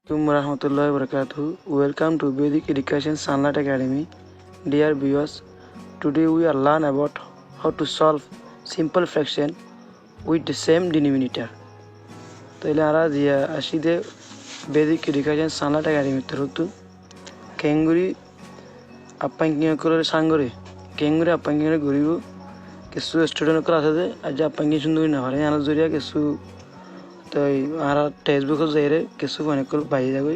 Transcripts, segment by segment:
Warahmatullahi wabarakatuh. Welcome to Vedic Education Sunlight Academy. Dear viewers, today we are learn about how to solve simple fraction with the same denominator. তাইলে আমরা দিয়া আসিদে Vedic Education Sunlight Academy তরুতু কেঙ্গুরি আপাঙ্কিং করে সাঙ্গরে কেঙ্গুরি আপাঙ্কিং গরিব কিছু student করে আছে আজ আপাঙ্কিং সুন্দর না হয় আনা জরিয়া কিছু তো আর টেক্সট বুক যাইরে কিছু অনেক বাইরে যাবে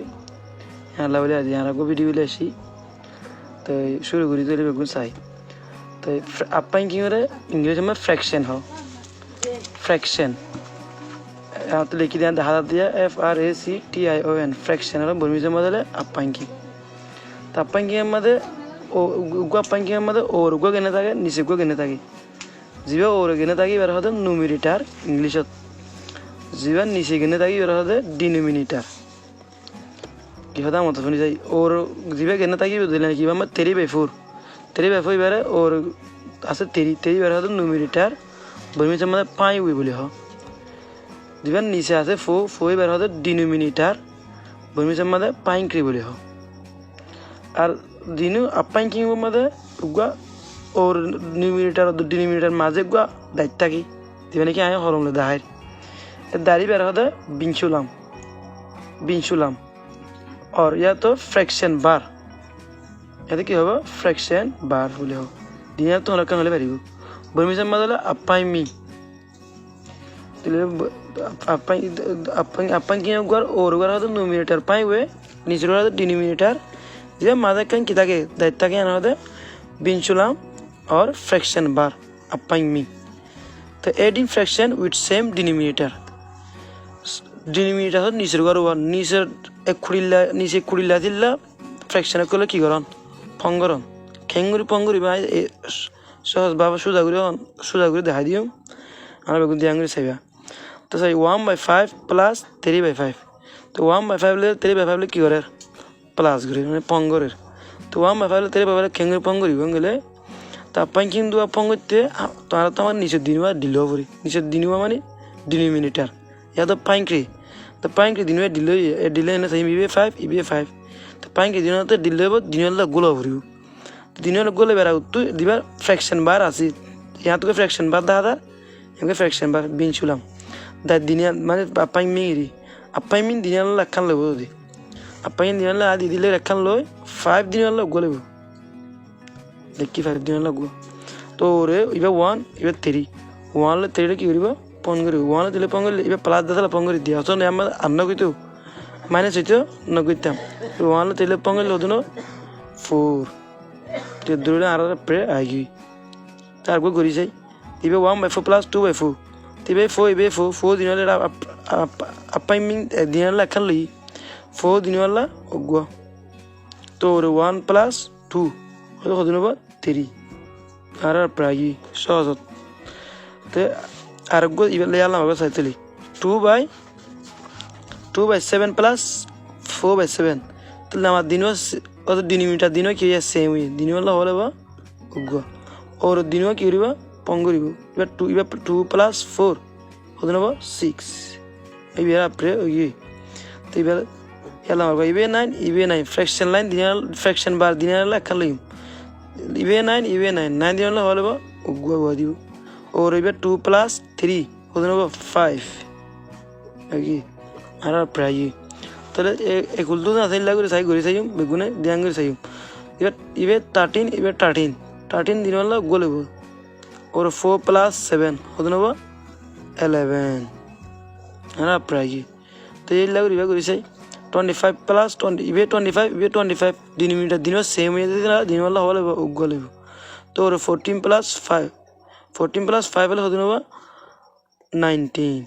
আল্লাহ বলে আজ আর ভিডিও বলে আসি তো শুরু করি তো বেগুন চাই তো আপাঙ্কিং করে ইংরেজি में फ्रैक्शन हो फ्रैक्शन तो लिखी दिया हाथ दिया FRACTION फ्रैक्शन है बर्मीच्या मध्ये अपांकिंग तर अपांकिंगमध्ये उगवा अपांकिंगमध्ये ओर उगवा घेण्यात आहे निसे उगवा घेण्यात आहे जेव्हा ओर घेण्यात आहे बरं होतं न्यूमरेटर इंग्लिशात जेव्हा निसे घेण्यात आहे बरं होतं डिनोमिनेटर की होता मत सुनी जाई और जेव्हा घेण्यात आहे दिलं किंवा मग 3/4 बरं और असं 3 बरं होतं न्यूमरेटर बर्मीच्या मध्ये 5 हुई बोले हो जेव्हा निसे আছে 4 বের হতে ডিনোমিনেটর বর্মিজের মধ্যে পাইন ক্রি বলে হয় আর দিনু আপাইকিং এর মধ্যে উগা और নিউমিনেটর আর ডিনোমিনেটর মাঝে উগা দাইত থাকি যেখানে কি আয় হরমলে দাহার এর দাড়ি বের হতে বিনসুলাম और या तो फ्रैक्शन बार এতে কি হবে फ्रैक्शन बार বলে হয় দিনের তো লক্ষণ হলে পারিব বর্মিজের মধ্যে আপাইমি अपांकिंग और होता न्यूमिनेटर पाई हुए नीचे होता डिनोमिनेटर जब मादा कहीं किता के दैत्य के आना होता बिनसुलाम और फ्रैक्शन बार अपांकिंग तो adding fraction with same denominator होता नीचे हुआ नीचे एक खुड़िल्ला दिल्ला फ्रैक्शन को की करन पंगरन पंगुरी भाई सहज बाबा सुजागुरी देखा दियो আমরা বেগুন দিয়ে আঙুরি চাইবা তো চাই 1/5 প্লাস 3/5 তো 1/5 লে 3/5 লে কি করে প্লাস করে মানে পঙ্গরের তো 1/5 লে 3/5 কেঙ্গুরি পঙ্গরি গঙ্গলে তা পাঙ্কিং দুয়া পঙ্গতে তারা তো আমার নিচে দিনবা দিলো পরি নিচে দিনবা মানে ডিনোমিনেটর ইয়া তো পাঙ্কি দিনবা দিলে না চাই ইবে5 তো পাঙ্কি দিনতে দিলে দিনলা গোলা ভরিও দিনলা গোলে বেরা তো দিবা ফ্র্যাকশন বার আছে ইয়া তো ফ্র্যাকশন বার দাদা এমকে ফ্র্যাকশন বার বিনসুলাম দা দিনিয়া মানে আপাইমিং দিনিয়া লাখান লব দি আপাইমিং দিনিয়া লা আদি দিলে রাখান লয় 5 দিনিয়া লা গলেব দেখি 5 দিনিয়া লা গো তো রে ইবা 1 ইবা 3 1 লে 3 রে কি করিবা পন করিব 1 লে দিলে পন করিলে ইবা প্লাস দাসলা পন করি দিয়া তো আমরা আন্ন কইতো মাইনাস হইতো ন কইতাম 1 লে 3 লে পন করিলে হদনো 4 তে দূরে আর প্রে আইগি তার গো করি যাই ইবে 1/4 প্লাস 2/4 তিবে 4 দিনলে আপাইমিং দিনলে খালি 4 দিনলে ওগো তো 1 প্লাস 2 হলো কত নেব 3 আর প্রায় সহজত তে আর গো ইবে লেয়ালা হবে সাইতলি 2/7 প্লাস 4/7 তাহলে আমার দিনও কত ডিনোমিনেটর দিনও কি সেম হই দিনলে হলে বা ওগো और দিনও কি করিবা পঙ্গরিব এবার 2 প্লাস 4 হতে নেব 6 এইবার আপরে ওই তো এবার এলাম আর ইবে 9 ফ্র্যাকশন লাইন দিনাল ফ্র্যাকশন বার দিনাল লেখা লইম ইবে 9 দিনাল হলে বা গুয়া দিব और এবার 2 প্লাস 3 হতে নেব 5 ওই আর প্রায় তাহলে একুল তো না চাই লাগরে চাই গরি চাইম বেগুনে দিয়াং গরি চাইম এবার ইবে 13 দিনাল গলেব और 4 प्लस 7 होते ना 11 है ना प्राय तो ये लग रही है 25 प्लस 20 इवे 25 डिनोमिनेटर दिनों सेम है दिन वाला होले उगले तो और 14 प्लस 5 वाला होते ना 19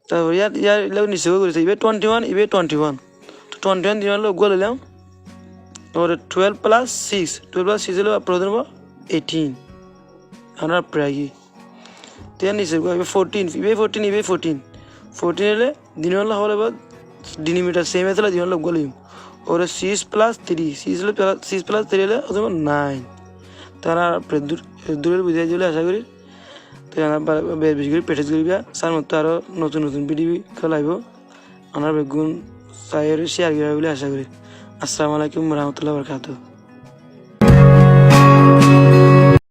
तो यार लग नहीं से करी इवे 21 तो 21 दिन वाला उगले ले और 12 प्लस 6 ले होते ना 18 ana pragi then is 14 le dinola hole ba denominator same etla dinola golim और 6 plus 3 le ওদের 9 তারা দূরের বুঝাই দিলে আশা করি তো আমরা বেশ বেশি করে প্র্যাকটিস করিবা সার মতো আরো নতুন ভিডিও খেলাইব আমার বেগুন চাইয়ের শেয়ার করা বলে আশা করি। আসসালামু আলাইকুম রহমতুল্লাহ বরকাতুহ।